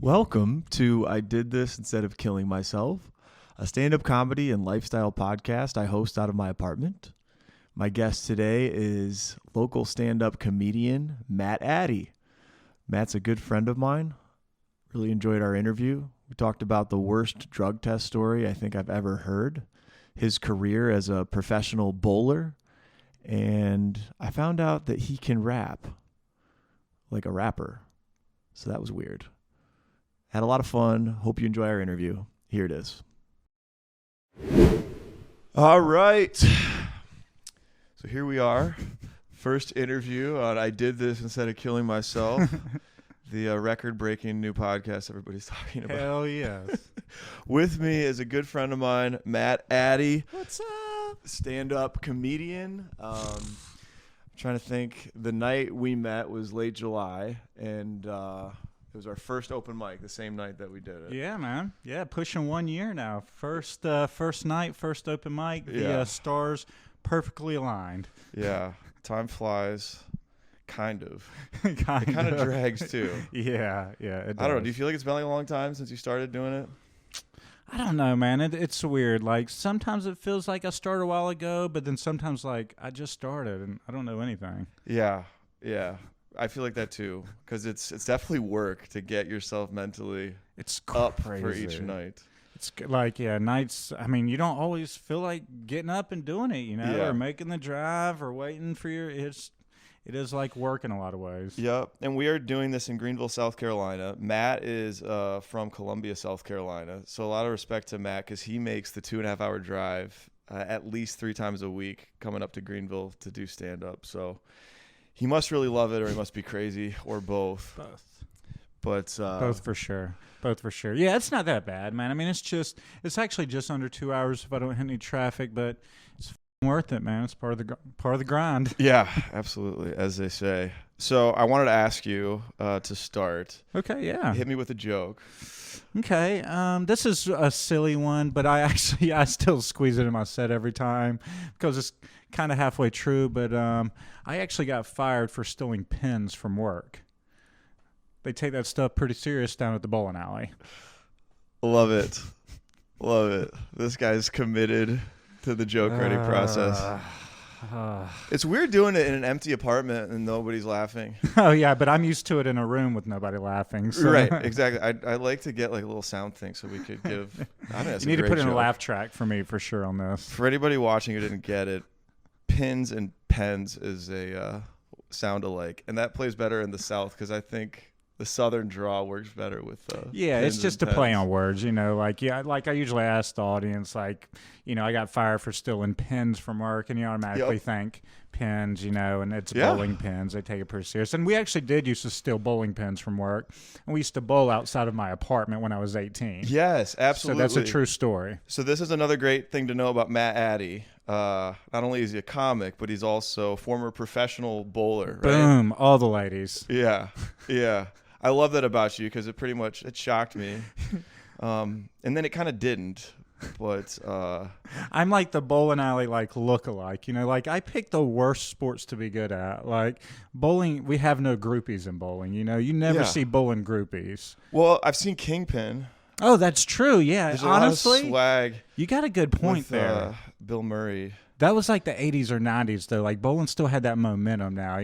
Welcome to I Did This Instead of Killing Myself, a stand-up comedy and lifestyle podcast I host out of my apartment. My guest today is local stand-up comedian Matt Addy. Matt's a good friend of mine. Really enjoyed our interview. We talked about the worst drug test story I think I've ever heard, his career as a professional bowler, and I found out that he can rap like a rapper. So that was weird. Had a lot of fun. Hope you enjoy our interview. Here it is. All right. So here we are. First interview on I Did This Instead of Killing Myself. The record-breaking new podcast everybody's talking about. Hell yes. With me is a good friend of mine, Matt Addy. What's up? Stand-up comedian. I'm trying to think. The night we met was late July, and it was our first open mic, the same night that we did it. Yeah, man. Yeah, pushing 1 year now. First night, first open mic. Yeah. The stars perfectly aligned. Yeah, time flies. Kind of. It kind of drags too. Yeah, it does. I don't know. Do you feel like it's been like a long time since you started doing it? I don't know, man. It's weird. Like, sometimes it feels like I started a while ago, but then sometimes, like, I just started and I don't know anything. Yeah. I feel like that too, because it's definitely work to get yourself mentally up for each night. It's like, nights, I mean, you don't always feel like getting up and doing it, or making the drive or waiting for it is like work in a lot of ways. Yep. And we are doing this in Greenville, South Carolina. Matt is from Columbia, South Carolina. So a lot of respect to Matt because he makes the 2.5 hour drive at least 3 times a week coming up to Greenville to do stand-up. So he must really love it or he must be crazy or both. But Both for sure. Yeah, it's not that bad, man. I mean, it's actually just under 2 hours if I don't hit any traffic, but it's worth it, man. It's part of the grind. Yeah, absolutely, as they say. So I wanted to ask you to start. Okay, yeah. Hit me with a joke. Okay, this is a silly one, but I still squeeze it in my set every time because it's kind of halfway true. But I actually got fired for stealing pens from work. They take that stuff pretty serious down at the bowling alley. Love it. This guy's committed to the joke ready process. It's weird doing it in an empty apartment and nobody's laughing. Oh yeah, but I'm used to it in a room with nobody laughing. So. Right, exactly. I like to get like a little sound thing so we could give. I think that's you need to put in joke. a laugh track for me for sure on this. For anybody watching who didn't get it, pins and pens is a sound alike, and that plays better in the South because I think the Southern draw works better with it's just a play on words, like I usually ask the audience, like, I got fired for stealing pens from work, and you automatically think pens, and it's bowling pins. They take it pretty serious. And we actually did used to steal bowling pins from work, and we used to bowl outside of my apartment when I was 18. Yes, absolutely. So that's a true story. So this is another great thing to know about Matt Addy. Not only is he a comic, but he's also a former professional bowler. Right? Boom, all the ladies. Yeah. I love that about you because it shocked me. And then it kind of didn't. But I'm like the bowling alley look-alike. Like I pick the worst sports to be good at. Like bowling, we have no groupies in bowling. You never see bowling groupies. Well, I've seen Kingpin. Oh, that's true. Yeah, There's honestly, a lot of swag. You got a good point there. Bill Murray. That was like the 80s or 90s, though. Like, bowling still had that momentum now.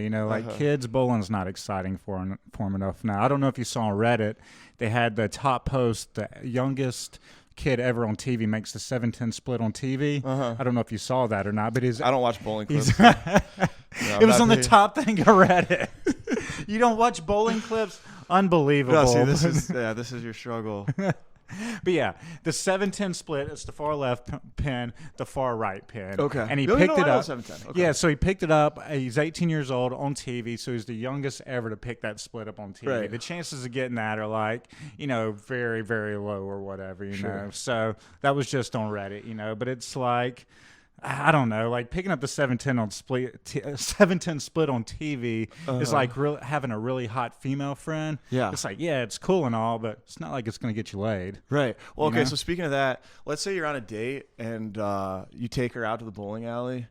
Kids, bowling's not exciting for them enough now. I don't know if you saw on Reddit, they had the top post, the youngest kid ever on TV makes the 7-10 split on TV. I don't know if you saw that or not, but I don't watch bowling clips. It was on the top thing of Reddit. You don't watch bowling clips? Unbelievable. No, see, this is your struggle. But yeah, the 7-10 split, it's the far left pin, the far right pin. Okay. And he picked it up. 7-10. Okay. Yeah, so he picked it up. He's 18 years old on TV, so he's the youngest ever to pick that split up on TV. Right. The chances of getting that are very, very low or whatever, know. So that was just on Reddit, but it's like, I don't know, like picking up the 7-10 split on TV is like having a really hot female friend. Yeah. It's like, it's cool and all, but it's not like it's going to get you laid. Right. Well, okay, so speaking of that, let's say you're on a date and you take her out to the bowling alley.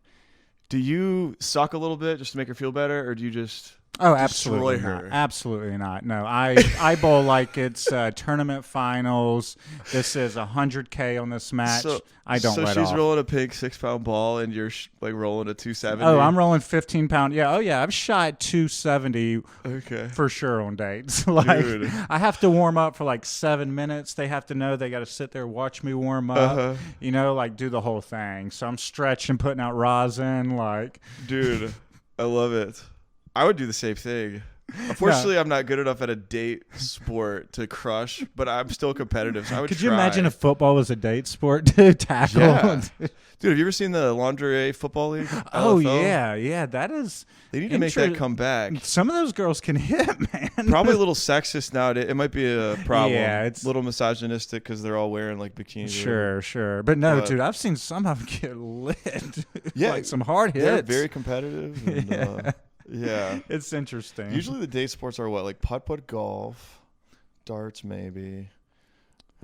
Do you suck a little bit just to make her feel better, or do you just Oh, absolutely destroy her. not. Absolutely not. No, I bowl like it's tournament finals. This is 100K on this match. I don't let off. So she's rolling a pig 6-pound ball, and you're like rolling a 270. Oh, I'm rolling 15-pound. Yeah. Oh, yeah. I've shot 270 okay. for sure on dates. Like, dude. I have to warm up for like 7 minutes. They have to know they got to sit there, watch me warm up. You know, like do the whole thing. So I'm stretching, putting out rosin. Like, dude, I love it. I would do the same thing. Unfortunately, I'm not good enough at a date sport to crush, but I'm still competitive. So I would Could you imagine if football was a date sport to tackle? Yeah. Dude, have you ever seen the Lingerie Football League? Oh, LFL? yeah. That is... They need to make that come back. Some of those girls can hit, man. Probably a little sexist nowadays. It might be a problem. Yeah, it's a little misogynistic because they're all wearing like bikinis. Sure. But no, dude, I've seen some of them get lit. Yeah. Like some hard hits. They're very competitive. And, yeah. It's interesting. Usually the date sports are what? Like putt-putt golf, darts maybe.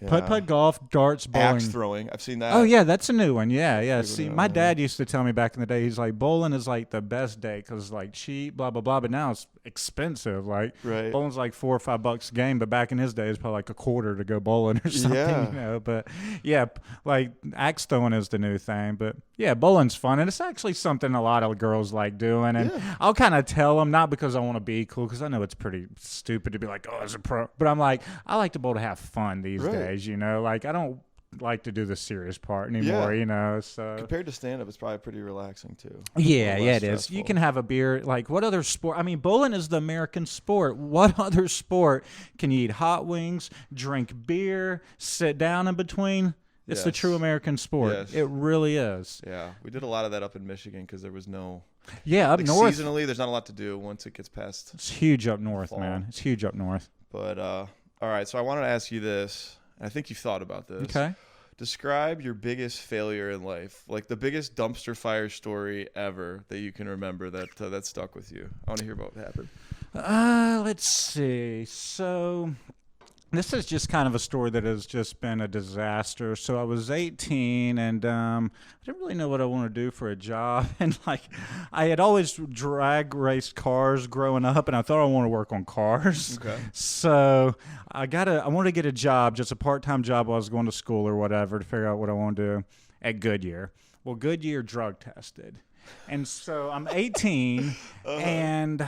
Yeah. Putt-putt golf, darts, bowling. Axe throwing. I've seen that. Oh, yeah, that's a new one. Yeah. See, my dad used to tell me back in the day, he's like, bowling is like the best day because like cheap, blah, blah, blah. But now it's expensive. Like bowling's like $4 or $5 a game. But back in his day, it's probably like a quarter to go bowling or something, you know. But yeah, like axe throwing is the new thing. But yeah, bowling's fun. And it's actually something a lot of girls like doing. And I'll kind of tell them, not because I want to be cool, because I know it's pretty stupid to be like, oh, it's a pro. But I'm like, I like to bowl to have fun these days, you know. Like, I don't like to do the serious part anymore, you know. So compared to stand-up, it's probably pretty relaxing too. Yeah, it is. You can have a beer. Like, what other sport? I mean, bowling is the American sport. What other sport can you eat hot wings, drink beer, sit down in between? It's the true American sport. Yes. It really is. Yeah, we did a lot of that up in Michigan because there was no. Yeah, up north. Seasonally, there's not a lot to do once it gets past. It's huge up north, fall. man. It's huge up north. But all right, so I wanted to ask you this. I think you've thought about this. Okay. Describe your biggest failure in life, like the biggest dumpster fire story ever that you can remember that stuck with you. I want to hear about what happened. Let's see. So this is just kind of a story that has just been a disaster. So I was 18 and I didn't really know what I wanted to do for a job. And like I had always drag raced cars growing up and I thought I wanted to work on cars. Okay. So I wanted to get a job, just a part-time job while I was going to school or whatever to figure out what I wanted to do at Goodyear. Well, Goodyear drug tested. And so I'm 18 and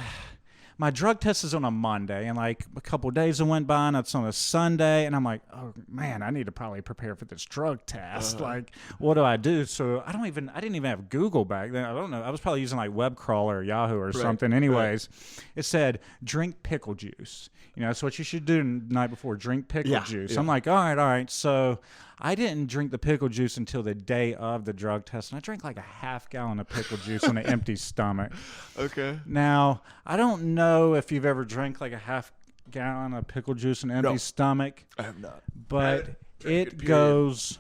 my drug test is on a Monday, and like a couple of days went by, and it's on a Sunday, and I'm like, oh man, I need to probably prepare for this drug test. Like, what do I do? So I didn't even have Google back then. I don't know. I was probably using like Web Crawler or Yahoo or something. Anyways, it said drink pickle juice. You know, that's what you should do the night before. Drink pickle juice. Yeah. I'm like, all right. So I didn't drink the pickle juice until the day of the drug test, and I drank like a half gallon of pickle juice on an empty stomach. Okay. Now, I don't know if you've ever drank like a half gallon of pickle juice on an empty stomach. I have not. But it goes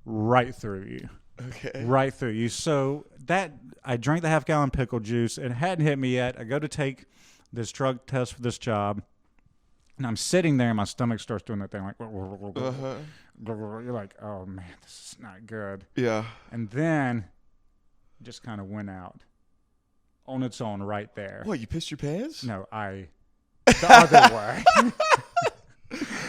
right through you. Okay. Right through you. So that I drank the half gallon pickle juice. It hadn't hit me yet. I go to take this drug test for this job. And I'm sitting there and my stomach starts doing that thing like, you're like, oh man, this is not good. Yeah. And then it just kind of went out on its own right there. What, you pissed your pants? No, the other way.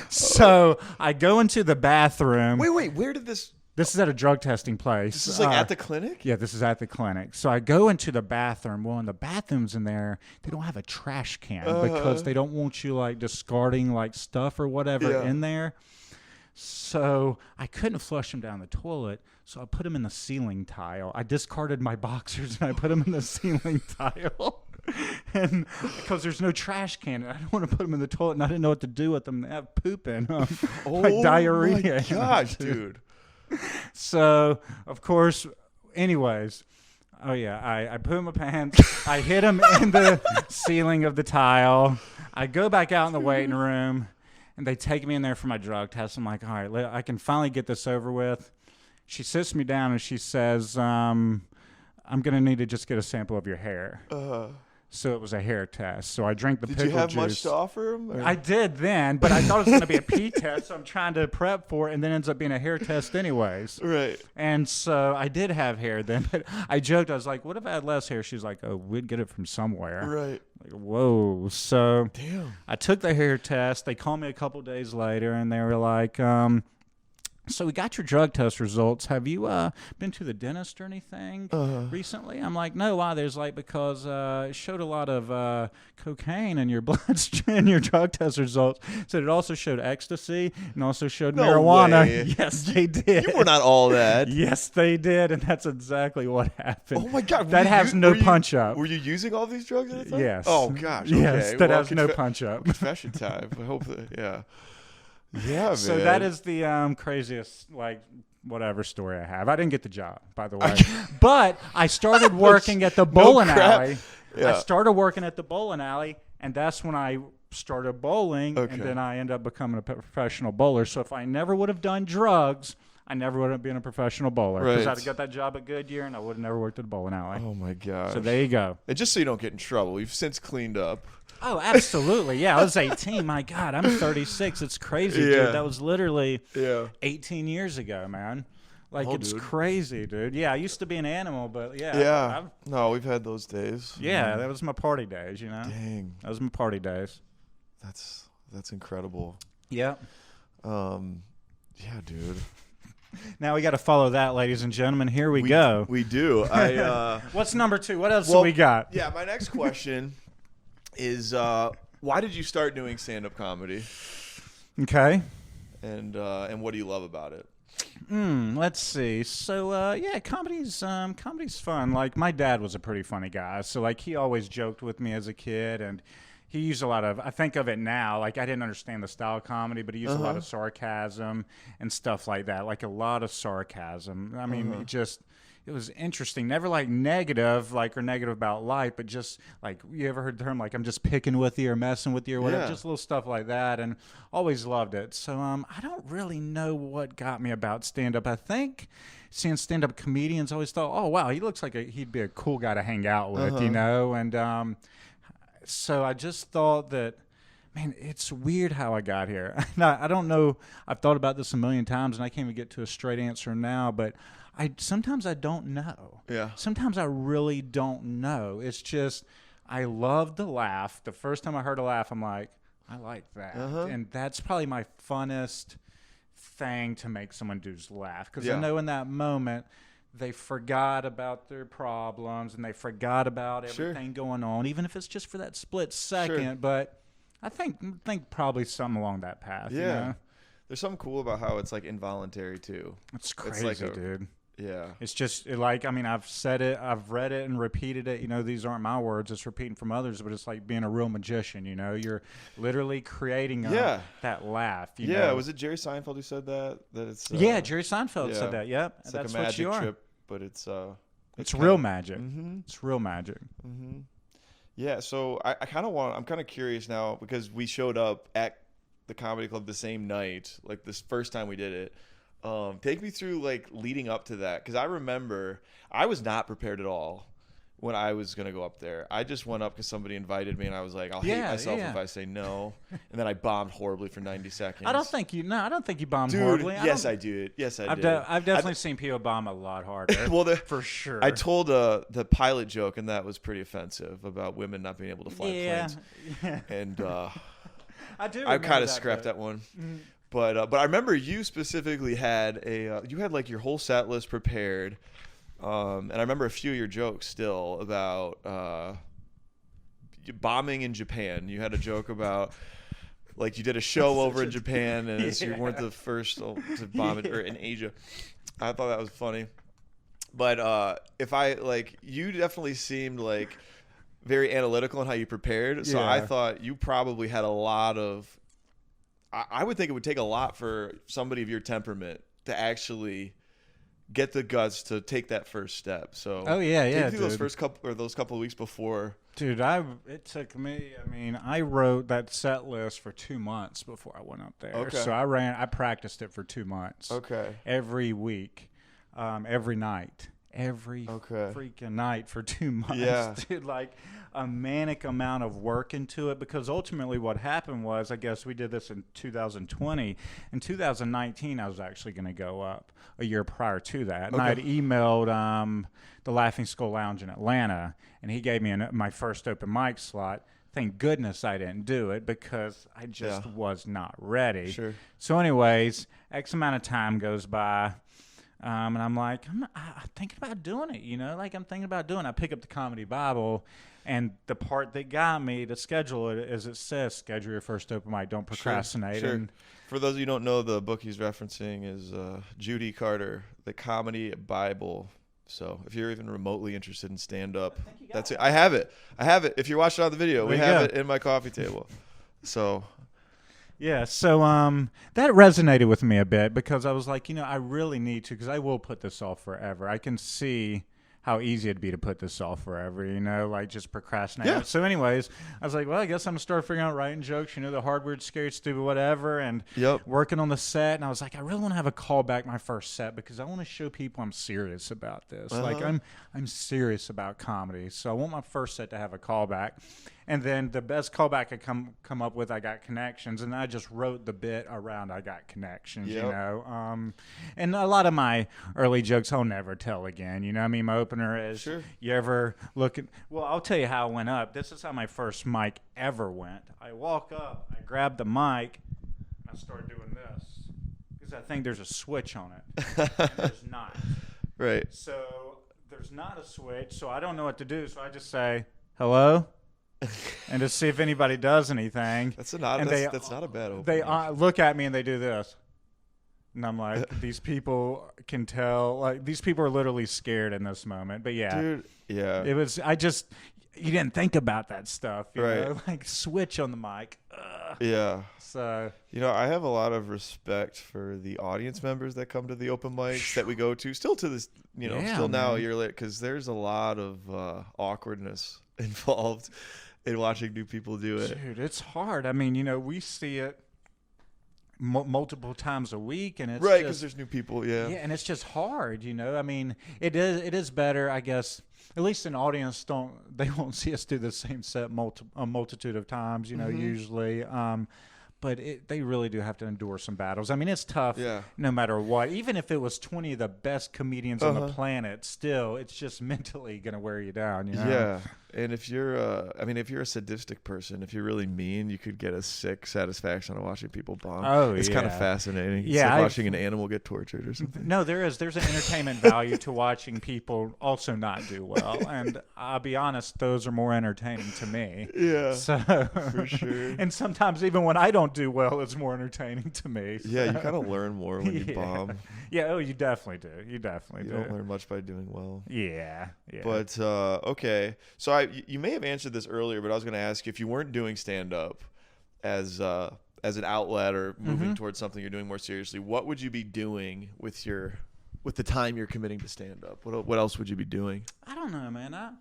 So I go into the bathroom. Wait, where did this? This is at a drug testing place. This is like at the clinic? Yeah, this is at the clinic. So I go into the bathroom. Well, in the bathrooms in there, they don't have a trash can because they don't want you like discarding like stuff or whatever in there. So I couldn't flush them down the toilet, so I put them in the ceiling tile. I discarded my boxers and I put them in the ceiling tile. And because there's no trash can, I don't want to put them in the toilet, and I didn't know what to do with them. They have poop in them, like diarrhea. Oh my gosh, dude. So, of course, anyways, I put in my pants. I hit them in the ceiling of the tile. I go back out in the waiting room, and they take me in there for my drug test. I'm like, all right, I can finally get this over with. She sits me down, and she says, I'm going to need to just get a sample of your hair. So it was a hair test. So I drank the pickle juice. Did you have much to offer him? Or? I did then, but I thought it was going to be a pee test, so I'm trying to prep for it, and then ends up being a hair test anyways. Right. And so I did have hair then, but I joked. I was like, what if I had less hair? She's like, oh, we'd get it from somewhere. Right. Like, whoa. So damn. I took the hair test. They called me a couple days later, and they were like, so we got your drug test results. Have you been to the dentist or anything recently? I'm like, no. Why? There's like, because it showed a lot of cocaine in your bloodstream, your drug test results. So it also showed ecstasy and also showed marijuana. Way. Yes, they did. You were not all that. Yes, they did, and that's exactly what happened. Oh my God, that has no punch up. Were you using all these drugs at the time? Yes. Oh gosh. Okay. Yes, that has no punch up. Confession time. I hope that. Yeah. Yeah, man. So that is the craziest, like, whatever story I have. I didn't get the job, by the way. But I started working at the bowling alley. Yeah. I started working at the bowling alley, and that's when I started bowling, and then I ended up becoming a professional bowler. So if I never would have done drugs, I never would have been a professional bowler. Because I'd have got that job at Goodyear, and I would have never worked at the bowling alley. Oh, my gosh. So there you go. And just so you don't get in trouble, you've since cleaned up. Oh, absolutely. Yeah, I was 18. My God, I'm 36. It's crazy, dude. That was literally 18 years ago, man. Like, it's crazy, dude. Yeah, I used to be an animal, but yeah. No, we've had those days. Yeah, that was my party days, you know? Dang. That was my party days. That's incredible. Yeah. Yeah, dude. Now we got to follow that, ladies and gentlemen. Here we go. We do. What's number 2? What else do we got? Yeah, my next question is why did you start doing stand-up comedy? Okay. And what do you love about it? Let's see. So comedy's fun. Like, my dad was a pretty funny guy, so like he always joked with me as a kid, and he used a lot of, I think of it now, like I didn't understand the style of comedy, but he used a lot of sarcasm and stuff like that, like a lot of sarcasm. I mean, it was interesting. Never like negative, like, or negative about life, but just like, you ever heard the term, like, I'm just picking with you or messing with you or whatever, just little stuff like that, and always loved it. So I don't really know what got me about stand-up. I think seeing stand-up comedians, I always thought, oh, wow, he looks like he'd be a cool guy to hang out with, you know? And so I just thought that, man, it's weird how I got here. I don't know. I've thought about this a million times, and I can't even get to a straight answer now, but sometimes I don't know. Yeah. Sometimes I really don't know. It's just, I love the laugh. The first time I heard a laugh, I'm like, I like that. And that's probably my funnest thing to make someone do's laugh. Because I know in that moment, they forgot about their problems and they forgot about everything going on, even if it's just for that split second. But I think probably something along that path. Yeah. You know? There's something cool about how it's like involuntary too. It's crazy, it's like dude. Yeah. It's just like, I mean, I've said it, I've read it and repeated it. You know, these aren't my words, it's repeating from others, but it's like being a real magician, you know? You're literally creating that laugh. You know? Was it Jerry Seinfeld who said that? That it's Jerry Seinfeld said that. Yep. It's like a magic trip, but it's real magic. It's real magic. Yeah, so I'm kind of curious now because we showed up at the comedy club the same night, like this first time we did it. Take me through like leading up to that, because I remember I was not prepared at all when I was gonna go up there. I just went up because somebody invited me, and I was like, I'll hate myself if I say no. And then I bombed horribly for 90 seconds. I don't think you bombed horribly. Yes, I did. Yes, I did. I've definitely seen people bomb a lot harder. Well, for sure. I told the pilot joke, and that was pretty offensive about women not being able to fly planes. And I kind of scrapped that one. But I remember you specifically had like your whole set list prepared, and I remember a few of your jokes still about bombing in Japan. You had a joke about like you did a show over in Japan, and you weren't the first to bomb it or in Asia. I thought that was funny. But you definitely seemed like very analytical in how you prepared. So I thought you probably had a lot of. I would think it would take a lot for somebody of your temperament to actually get the guts to take that first step. So take through those couple of weeks before. Dude, it took me. I mean, I wrote that set list for 2 months before I went up there. Okay. So I practiced it for 2 months. Okay. Every week, every night. every freaking night for 2 months. Yeah. Dude, like a manic amount of work into it, because ultimately what happened was, I guess we did this in 2020. In 2019, I was actually going to go up a year prior to that. And I had emailed the Laughing Skull Lounge in Atlanta, and he gave me my first open mic slot. Thank goodness I didn't do it, because I just was not ready. Sure. So anyways, X amount of time goes by. And I'm like, I'm thinking about doing it, like I'm thinking about doing it. I pick up the Comedy Bible, and the part that got me to schedule it is it says, schedule your first open mic, don't procrastinate. Sure. And for those of you who don't know, the book he's referencing is Judy Carter, The Comedy Bible. So if you're even remotely interested in stand-up, that's it. I have it. If you're watching on the video, we have it in my coffee table. So... Yeah, so that resonated with me a bit, because I was like, I really need to, because I will put this off forever. I can see how easy it'd be to put this off forever, like just procrastinate. Yeah. So anyways, I was like, well, I guess I'm going to start figuring out writing jokes, the hard, weird, scary, stupid, whatever, and working on the set. And I was like, I really want to have a callback my first set, because I want to show people I'm serious about this. Like I'm serious about comedy. So I want my first set to have a callback. And then the best callback I come up with, I got connections, and I just wrote the bit around I got connections, And a lot of my early jokes I'll never tell again, my opener is, you ever look at, well, I'll tell you how it went up. This is how my first mic ever went. I walk up, I grab the mic, and I start doing this, because I think there's a switch on it, and there's not. Right. So there's not a switch, so I don't know what to do, so I just say, hello? And to see if anybody does anything. That's not a bad opening. They look at me and they do this, and I'm like, these people can tell. Like, these people are literally scared in this moment. But yeah, dude, yeah, it was. You didn't think about that stuff, you know? Like switch on the mic. Ugh. Yeah. So I have a lot of respect for the audience members that come to the open mics that we go to. Still to this, still now a year later, because there's a lot of awkwardness involved in watching new people do it. Dude, it's hard. I mean, we see it multiple times a week, and it's right, because there's new people. Yeah, and it's just hard. I mean, it is better, I guess. At least an audience they won't see us do the same set a multitude of times. Usually. But they really do have to endure some battles. I mean, it's tough no matter what. Even if it was 20 of the best comedians on the planet, still, it's just mentally going to wear you down. Yeah. And if you're a sadistic person, if you're really mean, you could get a sick satisfaction out of watching people bomb. Oh, it's kind of fascinating. Yeah, it's like watching an animal get tortured or something. No, there's an entertainment value to watching people also not do well. And I'll be honest, those are more entertaining to me. Yeah, so, for sure. And sometimes even when I don't do well, it's more entertaining to me. So. Yeah, you kind of learn more when you bomb. Yeah, you definitely do. You don't learn much by doing well. Yeah. But, okay. So you may have answered this earlier, but I was going to ask you, if you weren't doing stand-up as an outlet or moving towards something you're doing more seriously, what would you be doing with the time you're committing to stand-up? What else would you be doing? I don't know, man.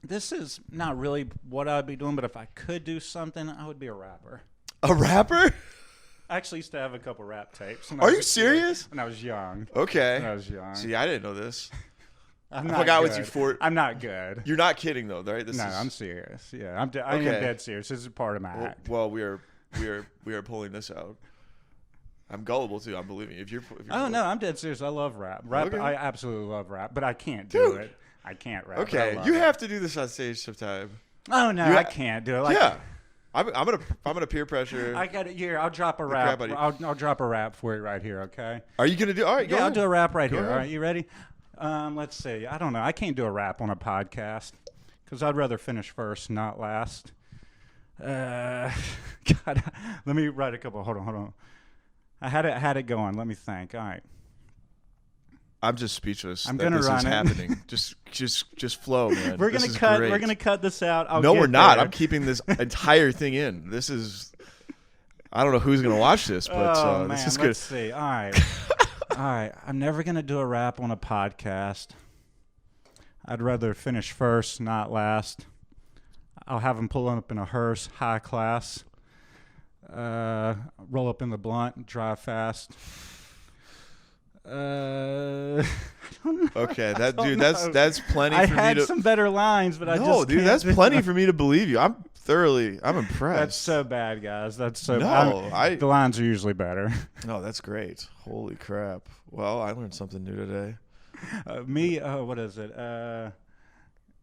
This is not really what I'd be doing, but if I could do something, I would be a rapper. A rapper? I actually used to have a couple rap tapes. Are you serious? When I was young. Okay. When I was young. See, I didn't know this. I forgot what you for. I'm not good. You're not kidding though, right? I'm serious. Yeah, I am dead serious. This is part of my act. Well, we are pulling this out. I'm gullible too. I'm believing you. If you're no, I'm dead serious. I love rap. Okay. I absolutely love rap, but I can't do it. I can't rap. Okay, you have to do this on stage sometime. Oh no, I can't do it. I'm gonna peer pressure. I got it here. I'll drop a rap. I'll drop a rap for you right here. Okay. Are you gonna do? All right. I'll do a rap right here. All right, you ready? Let's see. I don't know. I can't do a rap on a podcast because I'd rather finish first, not last. God, let me write a couple. Hold on. I had it going. Let me think. All right. I'm just speechless. I'm gonna run it. Happening. just flow, man. We're gonna cut. Great. We're gonna cut this out. No, we're not. I'm keeping this entire thing in. This is. I don't know who's gonna watch this, but this is good. Let's see. All right. All right. I'm never gonna do a rap on a podcast. I'd rather finish first, not last. I'll have them pull up in a hearse, high class. Roll up in the blunt, drive fast. I don't know. Okay, that's plenty for me to. I had some better lines, but I just No, dude, can't that's do plenty it. for me to believe you. I'm impressed. That's so bad, guys. That's so No, bad. The lines are usually better. No, that's great. Holy crap. Well, I learned something new today. What is it?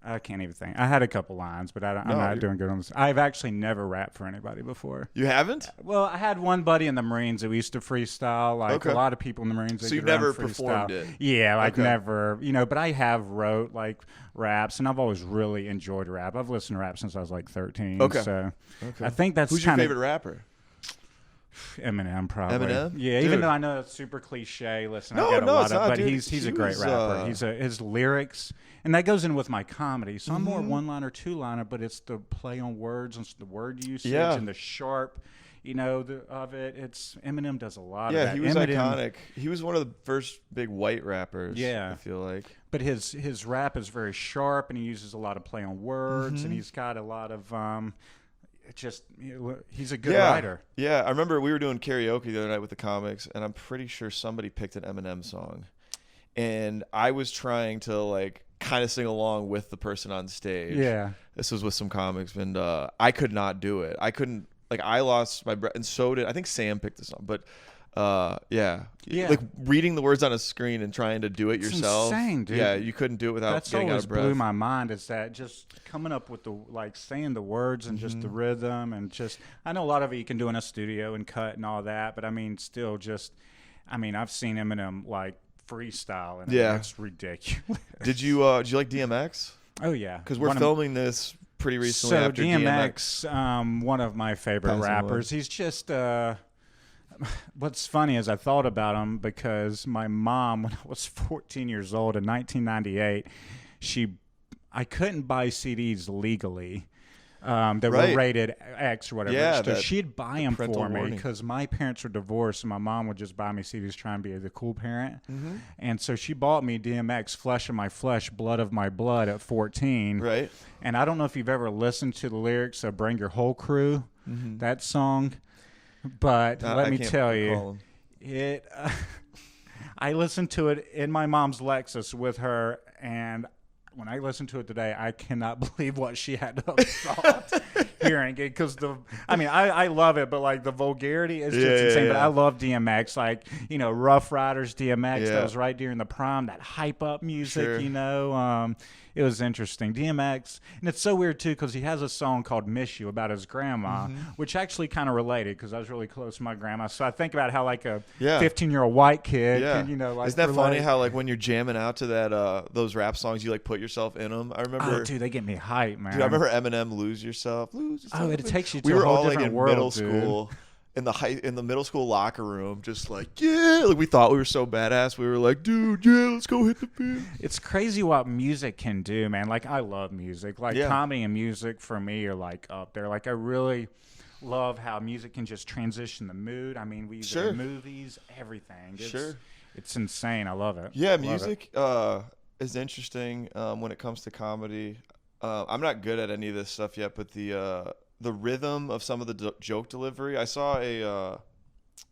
I can't even think. I had a couple lines, but I'm not doing good on this. I've actually never rapped for anybody before. You haven't? Well, I had one buddy in the Marines who used to freestyle. Like a lot of people in the Marines. So you never performed it? Yeah, like never. But I have wrote like raps, and I've always really enjoyed rap. I've listened to rap since I was like 13. Okay. So I think that's Who's your favorite rapper? Eminem, probably. Eminem? Yeah, even though I know it's super cliche. Listen, I get a lot of, but he's a great rapper. His lyrics, and that goes in with my comedy. So I'm more one-liner, two-liner, but it's the play on words and the word usage and the sharp, of it. It's Eminem does a lot of that. Yeah, he was Eminem, iconic. He was one of the first big white rappers. Yeah, I feel like. But his rap is very sharp, and he uses a lot of play on words, and he's got a lot of. He's a good writer. Yeah, I remember we were doing karaoke the other night with the comics, and I'm pretty sure somebody picked an Eminem song, and I was trying to like kind of sing along with the person on stage. Yeah, this was with some comics, and I could not do it. I couldn't. Like I lost my breath, and so did I think Sam picked the song, but. Like reading the words on a screen and trying to do it yourself. Insane, dude. Yeah, you couldn't do it without getting out of breath. Blew my mind. Is that just coming up with saying the words and just the rhythm and just. I know a lot of it you can do in a studio and cut and all that, but I mean, still just. I mean, I've seen Eminem like freestyle and it's ridiculous. Did you like DMX? Oh yeah, because we're filming this pretty recently. So after DMX, one of my favorite rappers. He's just. What's funny is I thought about him because my mom, when I was 14 years old in 1998, I couldn't buy CDs legally that were rated X or whatever. Yeah, so she'd buy them for me because my parents were divorced, and my mom would just buy me CDs trying to be the cool parent. And so she bought me DMX, Flesh of My Flesh, Blood of My Blood at 14. Right. And I don't know if you've ever listened to the lyrics of Bring Your Whole Crew, that song. But let me tell you, I listened to it in my mom's Lexus with her, and when I listen to it today, I cannot believe what she had to have thought hearing it. Because I love it, but like the vulgarity is just insane. But I love DMX, like Rough Riders DMX. That was right during the prime. That hype up music, it was interesting. DMX, and it's so weird too because he has a song called "Miss You" about his grandma, which actually kind of related because I was really close to my grandma. So I think about how like a 15-year-old white kid, can, like isn't that funny how like when you're jamming out to that those rap songs, you like put yourself in them. I remember, dude, they get me hyped, man. Dude, I remember Eminem, "Lose Yourself." Oh, it takes you to we a were whole all different like in world, middle school. In the middle school locker room, just like like we thought we were so badass. We were like, dude, let's go hit the beat. It's crazy what music can do, man. Like I love music. Like comedy and music for me are like up there. Like I really love how music can just transition the mood. I mean, we use it in movies, everything. It's insane. I love it. Yeah, music is interesting when it comes to comedy. I'm not good at any of this stuff yet, but the rhythm of some of the joke delivery. I saw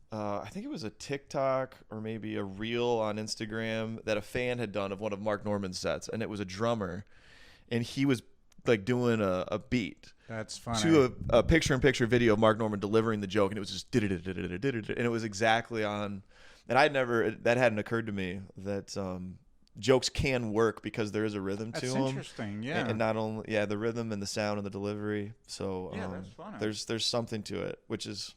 I think it was a TikTok or maybe a reel on Instagram that a fan had done of one of Mark Norman's sets, and it was a drummer, and he was like doing a beat. That's funny. To a picture-in-picture video of Mark Norman delivering the joke, and it was just and it was exactly on. And that hadn't occurred to me that jokes can work because there is a rhythm to them. That's interesting, yeah. And not only the rhythm and the sound and the delivery. So that's funny. There's something to it, which is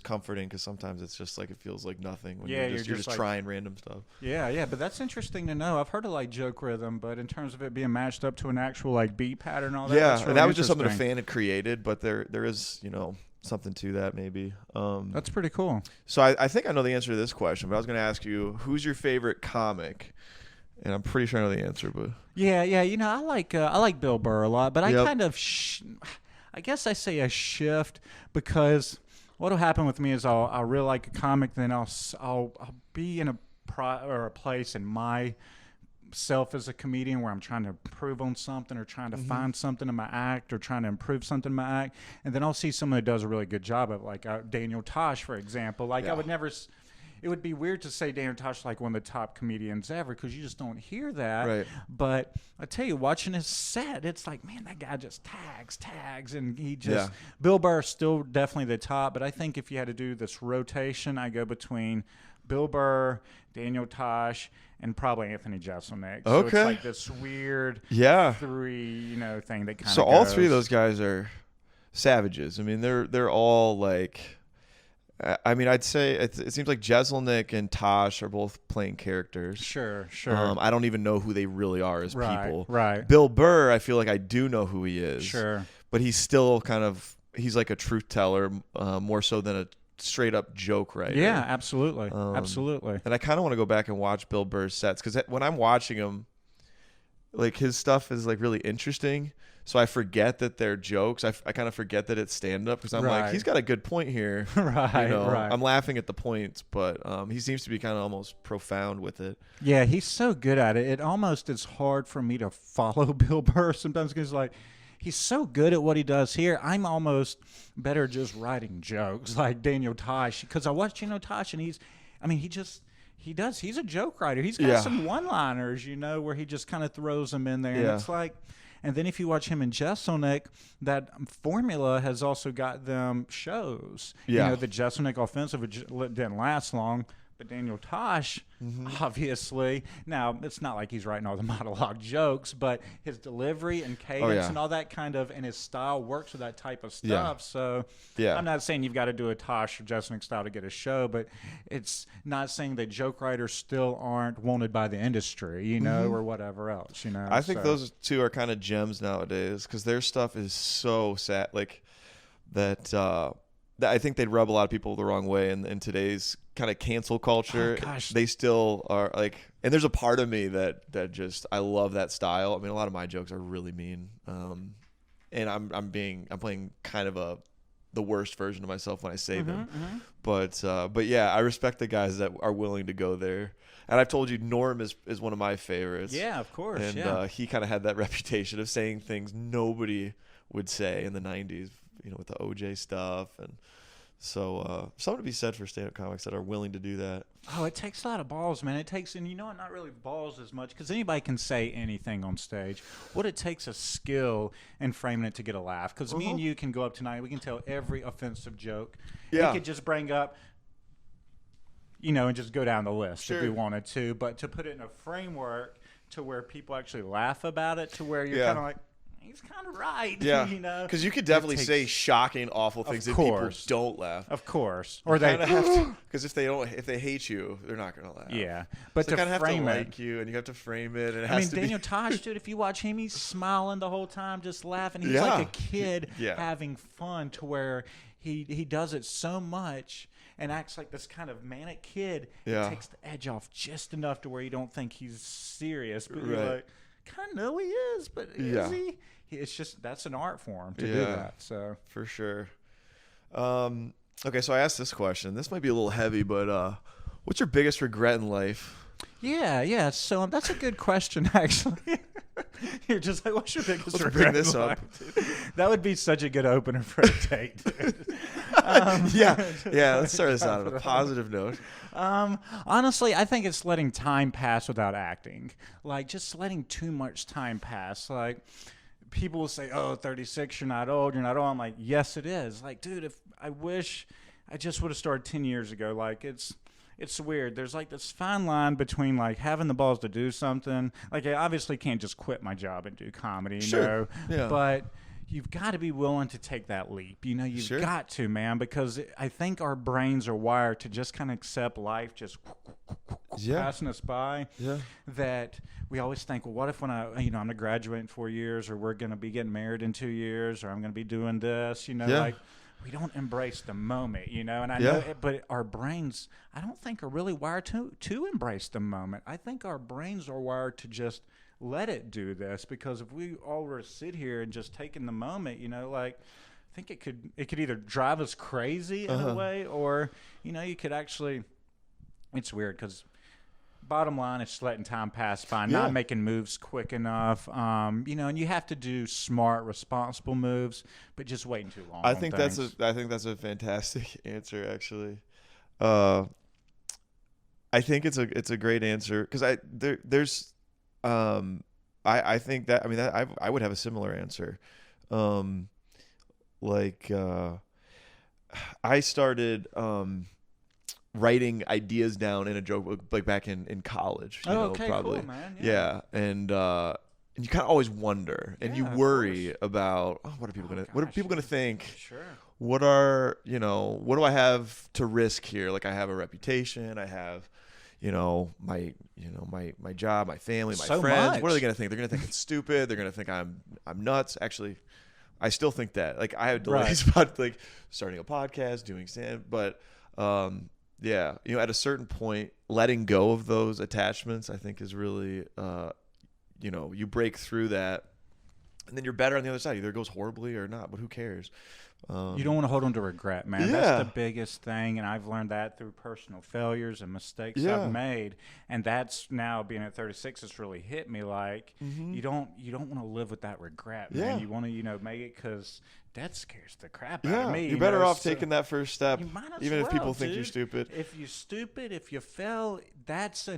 comforting because sometimes it's just like it feels like nothing when you're just like, trying random stuff. Yeah, but that's interesting to know. I've heard of like joke rhythm, but in terms of it being matched up to an actual like beat pattern and all that. Yeah, and that was just something a fan had created, but there is something to that maybe. That's pretty cool. So I think I know the answer to this question, but I was going to ask you, who's your favorite comic? And I'm pretty sure I know the answer, but yeah. I like Bill Burr a lot, but I kind of, I guess I say a shift because what'll happen with me is I'll really like a comic, then I'll be in a place in my self as a comedian where I'm trying to improve on something or trying to find something in my act or trying to improve something in my act, and then I'll see someone who does a really good job of like Daniel Tosh, for example. Like I would never. it would be weird to say Daniel Tosh like one of the top comedians ever because you just don't hear that. Right. But I tell you, watching his set, it's like, man, that guy just tags, and he just Bill Burr is still definitely the top. But I think if you had to do this rotation, I go between Bill Burr, Daniel Tosh, and probably Anthony Jeselnik. So it's like this weird three, thing that kind of So all three of those guys are savages. I mean, they're all like, I mean, I'd say it seems like Jeselnik and Tosh are both playing characters. Sure. I don't even know who they really are as people. Right. Bill Burr, I feel like I do know who he is. Sure. But he's still he's like a truth teller more so than a straight up joke writer. Yeah, absolutely. Absolutely. And I kind of want to go back and watch Bill Burr's sets because when I'm watching him, like his stuff is like really interesting. So I forget that they're jokes. I kind of forget that it's stand up because I'm like, he's got a good point here. Right. I'm laughing at the points, but he seems to be kind of almost profound with it. Yeah, he's so good at it. It almost is hard for me to follow Bill Burr sometimes because like he's so good at what he does here. I'm almost better just writing jokes like Daniel Tosh because I watch Tosh and he's a joke writer. He's got some one-liners, where he just kind of throws them in there. And it's like, and then if you watch him and Jeselnik, that formula has also got them shows. Yeah. The Jeselnik offensive didn't last long, but Daniel Tosh, obviously, now it's not like he's writing all the monologue jokes, but his delivery and cadence and all that kind of, and his style works with that type of stuff. Yeah. So I'm not saying you've got to do a Tosh or Jeselnik style to get a show, but it's not saying that joke writers still aren't wanted by the industry, or whatever else, I think those two are kind of gems nowadays because their stuff is so sad, like that. I think they'd rub a lot of people the wrong way in today's kind of cancel culture. Oh, gosh. They still are like, and there's a part of me that just, I love that style. I mean, a lot of my jokes are really mean. And I'm playing kind of the worst version of myself when I say them. But yeah, I respect the guys that are willing to go there. And I've told you Norm is one of my favorites. Yeah, of course. And he kind of had that reputation of saying things nobody would say in the 90s. With the OJ stuff. And so something to be said for stand-up comics that are willing to do that. Oh, it takes a lot of balls, man. It takes, and not really balls as much because anybody can say anything on stage. What it takes is skill and framing it to get a laugh. Because me and you can go up tonight. We can tell every offensive joke. Yeah. We could just bring up, and just go down the list if we wanted to. But to put it in a framework to where people actually laugh about it, to where you're kind of like, he's kind of right. Yeah. Because you could definitely say shocking, awful things if people don't laugh. Of course. Or they have to, because if they hate you, they're not going to laugh. Yeah. But so to have frame to it, like you, and you have to frame it. And it has to Daniel Tosh, dude, if you watch him, he's smiling the whole time, just laughing. He's like a kid having fun to where he does it so much and acts like this kind of manic kid. It takes the edge off just enough to where you don't think he's serious. But you're like, kind of know he is, but is he? It's just, that's an art form to do that. So for sure. Okay, so I asked this question. This might be a little heavy, but what's your biggest regret in life? Yeah. So that's a good question, actually. You're just like, what's your biggest regret? Bring this up. That would be such a good opener for a date. Yeah. Let's start this out on a positive note. Honestly, I think it's letting time pass without acting. Like just letting too much time pass. Like people will say, "Oh, 36, you're not old." I'm like, "Yes, it is." Like, dude, if I wish I just would have started 10 years ago. Like it's weird. There's like this fine line between like having the balls to do something. Like I obviously can't just quit my job and do comedy, but you've got to be willing to take that leap. You've got to, man, because I think our brains are wired to just kind of accept life just passing us by. Yeah. That we always think, well, what if when I'm going to graduate in 4 years, or we're going to be getting married in 2 years, or I'm going to be doing this, like we don't embrace the moment, and I know, but our brains, I don't think are really wired to embrace the moment. I think our brains are wired to just let it do this, because if we all were to sit here and just take in the moment, like I think it could either drive us crazy in a way, or you could actually, it's weird because bottom line is just letting time pass by, not making moves quick enough, and you have to do smart, responsible moves, but just waiting too long. I think that's a fantastic answer, actually. I think it's a great answer because I think that I would have a similar answer. I started writing ideas down in a joke book like back in college. You know, okay, probably. Cool, man. Yeah, and you kind of always wonder, and you worry about what are people gonna think? Sure. What do I have to risk here? Like I have a reputation, I have, my job, my family, my friends. Much. What are they gonna think? They're gonna think it's stupid. They're gonna think I'm nuts. Actually, I still think that. Like I have delays about like starting a podcast, doing stand, but at a certain point, letting go of those attachments, I think, is really, you break through that, and then you're better on the other side. Either it goes horribly or not, but who cares? You don't want to hold on to regret, man. Yeah. That's the biggest thing, and I've learned that through personal failures and mistakes I've made. And that's now being at 36, it's really hit me. Like you don't want to live with that regret, man. You want to make it because that scares the crap out of me. You're better off taking that first step, even if people think you're stupid. If you're stupid, if you fail, that's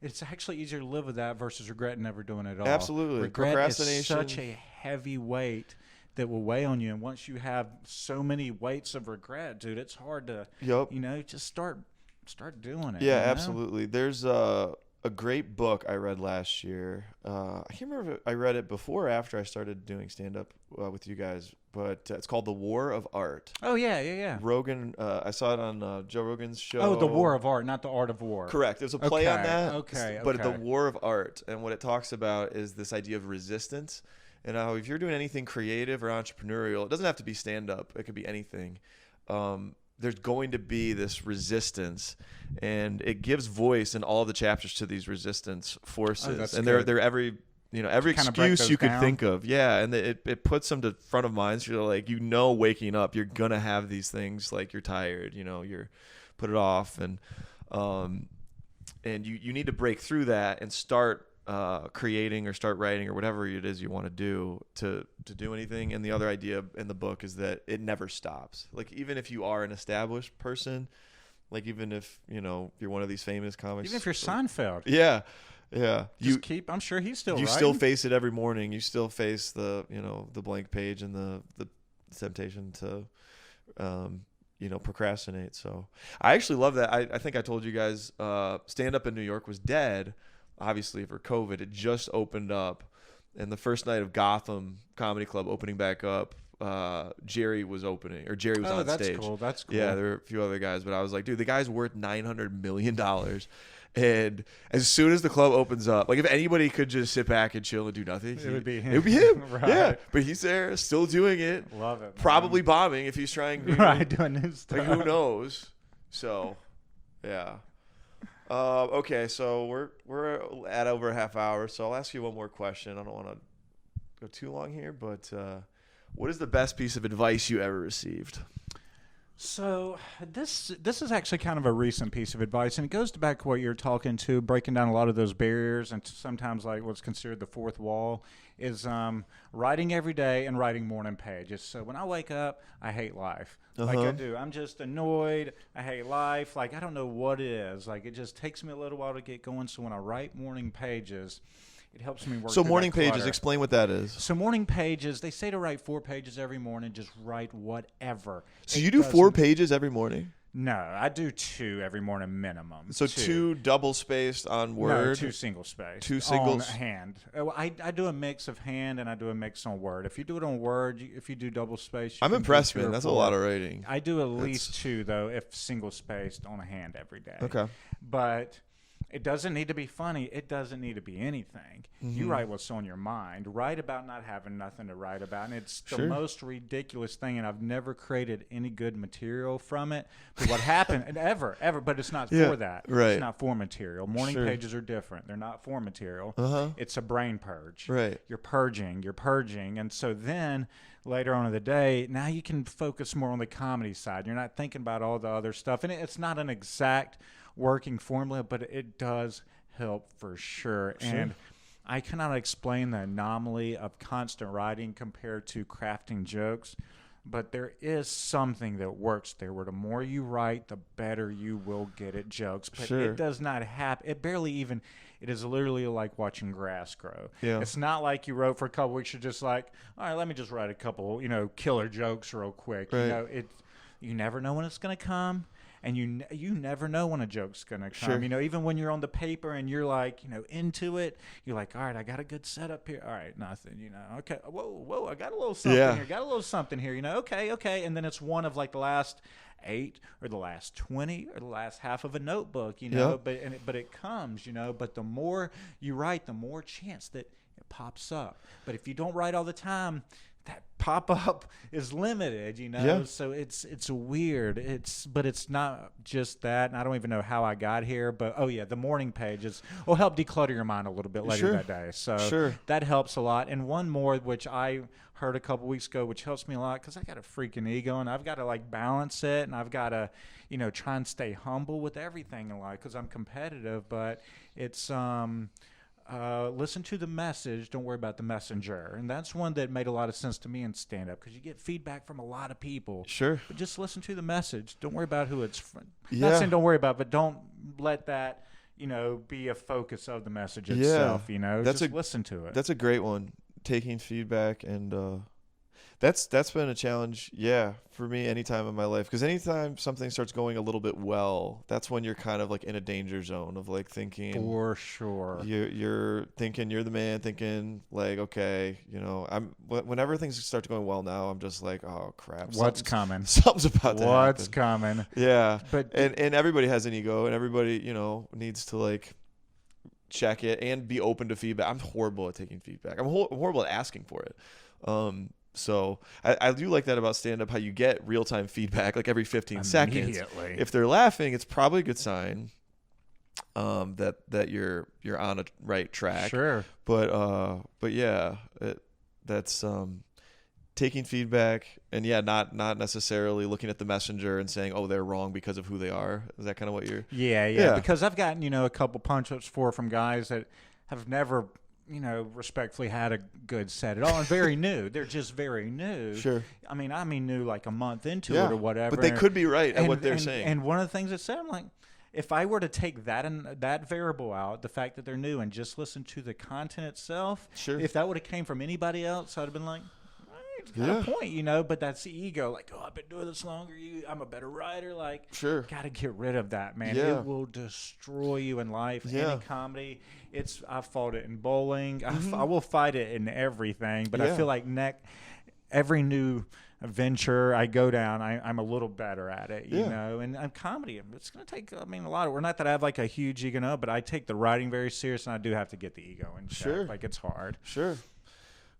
it's actually easier to live with that versus regret never doing it at all. Absolutely. Regret Procrastination is such a heavy weight that will weigh on you, and once you have so many weights of regret, dude, it's hard to just start doing it. Yeah, absolutely. There's a great book I read last year. I can't remember if I read it before or after I started doing stand-up with you guys, but it's called The War of Art. Oh, yeah. Rogan, I saw it on Joe Rogan's show. Oh, The War of Art, not The Art of War. Correct. There's a play on that. Okay. But The War of Art, and what it talks about is this idea of resistance. And how if you're doing anything creative or entrepreneurial, it doesn't have to be stand-up. It could be anything. There's going to be this resistance, and it gives voice in all the chapters to these resistance forces. And they're every excuse you could think of. Yeah, and it puts them to front of mind. So you're like, waking up, you're gonna have these things like you're tired. You're put it off, and you need to break through that and start creating or start writing or whatever it is you want to do to do anything. And the other idea in the book is that it never stops. Like even if you are an established person, like even if you're one of these famous comics, even if you're Seinfeld, I'm sure he's still you still face it every morning. You still face the the blank page and the temptation to procrastinate. So I actually love that. I think I told you guys stand up in New York was dead. Obviously for COVID, it just opened up, and the first night of Gotham Comedy Club opening back up, Jerry was on stage. That's cool. Yeah, there were a few other guys, but I was like, dude, the guy's worth $900 million. And as soon as the club opens up, like if anybody could just sit back and chill and do nothing, it would be him. It would be him. Right. Yeah, but he's there, still doing it. Love it. Probably bombing if he's trying to. Right, doing new stuff. Like who knows? So, yeah. Okay, so we're at over a half hour, so I'll ask you one more question. I don't want to go too long here, but what is the best piece of advice you ever received? So this is actually kind of a recent piece of advice, and it goes back to what you're talking to, breaking down a lot of those barriers, and sometimes like what's considered the fourth wall is writing every day and writing morning pages. So when I wake up, I hate life. Like I do. I'm just annoyed. I hate life. Like I don't know what it is. Like it just takes me a little while to get going. So when I write morning pages, it helps me work. So morning pages, explain what that is. So morning pages, they say to write 4 pages every morning. Just write whatever. So you do 4 pages every morning? No, I do 2 every morning minimum. So 2 double spaced on Word? No, 2 single spaced. 2 singles? On hand. I do a mix of hand and I do a mix on Word. If you do it on Word, if you do double spaced, I'm impressed, man. That's 4. a lot of writing. I do at least 2, though, if single spaced on a hand every day. Okay. But it doesn't need to be funny. It doesn't need to be anything. Mm-hmm. You write what's on your mind. Write about not having nothing to write about. And it's the most ridiculous thing, and I've never created any good material from it. But what happened, and ever, but it's not for that. Right. It's not for material. Morning pages are different. They're not for material. It's a brain purge. Right. You're purging. And so then later on in the day, now you can focus more on the comedy side. You're not thinking about all the other stuff. And it's not an exact working formula, but it does help for sure. And I cannot explain the anomaly of constant writing compared to crafting jokes, But there is something that works there where the more you write, the better you will get at jokes. But Sure. it does not happen. It barely even, it is literally like watching grass grow. Yeah. It's not like you wrote for a couple weeks. You're just like, all right, let me just write a couple, killer jokes real quick. Right. You never know when it's going to come. And you never know when a joke's going to come. Sure. Even when you're on the paper and you're like, into it, you're like, all right, I got a good setup here. All right, nothing, Okay, whoa, I got a little something here. Got a little something here, okay. And then it's one of like the last 8 or the last 20 or the last half of a notebook, but it comes, but the more you write, the more chance that it pops up. But if you don't write all the time, that pop-up is limited, so it's weird. But it's not just that, and I don't even know how I got here, but the morning pages will help declutter your mind a little bit later that day. So that helps a lot. And one more, which I heard a couple weeks ago, which helps me a lot because I got a freaking ego, and I've got to like balance it, and I've got to, try and stay humble with everything in life because I'm competitive, but it's listen to the message, don't worry about the messenger. And that's one that made a lot of sense to me in stand-up because you get feedback from a lot of people. Sure. But just listen to the message. Don't worry about who it's from. Not saying don't worry about, but don't let that, be a focus of the message itself, just listen to it. That's a great one, taking feedback. And that's been a challenge, for me anytime in my life. Because anytime something starts going a little bit well, that's when you're kind of like in a danger zone of like thinking. For sure. You're thinking you're the man, thinking like, okay, whenever things start going well now, I'm just like, oh crap. What's coming? Something's about to happen. What's coming? Yeah. But and everybody has an ego, and everybody, needs to like check it and be open to feedback. I'm horrible at taking feedback. I'm horrible at asking for it. So I do like that about stand-up, how you get real-time feedback like every 15 seconds. If they're laughing, it's probably a good sign that you're on a right track. Sure. But that's taking feedback and not necessarily looking at the messenger and saying, oh, they're wrong because of who they are. Is that kind of what you're? Yeah. Because I've gotten a couple punch-ups from guys that have never respectfully had a good set at all, and very new. They're just very new. Sure. I mean new like a month into it or whatever. But they could be right at what they're saying. And one of the things that said, I'm like, if I were to take that variable out, the fact that they're new, and just listen to the content itself, if that would have came from anybody else, I'd have been like, it's got a point, but that's the ego. Like, oh, I've been doing this longer. I'm a better writer. Like, got to get rid of that, man. It will destroy you in life and in comedy. I've fought it in bowling. I will fight it in everything. But I feel like every new venture I go down, I'm a little better at it, And comedy, it's going to take, a lot of work. Not that I have like a huge ego, but I take the writing very serious, and I do have to get the ego in check. Like, it's hard. Sure.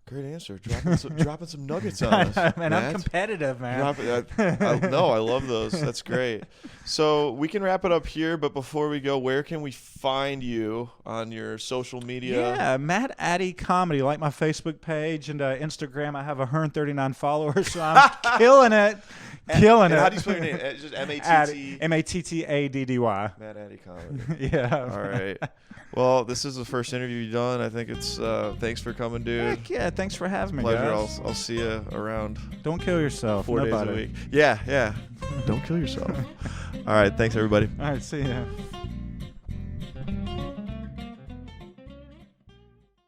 Great answer. Dropping some nuggets on us. Man, I'm competitive, man. I love those. That's great. So we can wrap it up here, but before we go, where can we find you on your social media? Yeah, Matt Addy Comedy. Like my Facebook page and Instagram. I have 139 followers, so I'm killing it. Killing it. How do you spell your name? It's just M-A-T-T? M-A-T-T-A-D-D-Y. Matt Addy Comedy. Yeah. All right. Well, this is the first interview you've done. I think it's thanks for coming, dude. Heck yeah, thanks for having me, Pleasure. guys. I'll see you around. Don't kill yourself. 4 days a week. Yeah. Don't kill yourself. All right. Thanks, everybody. All right. See ya.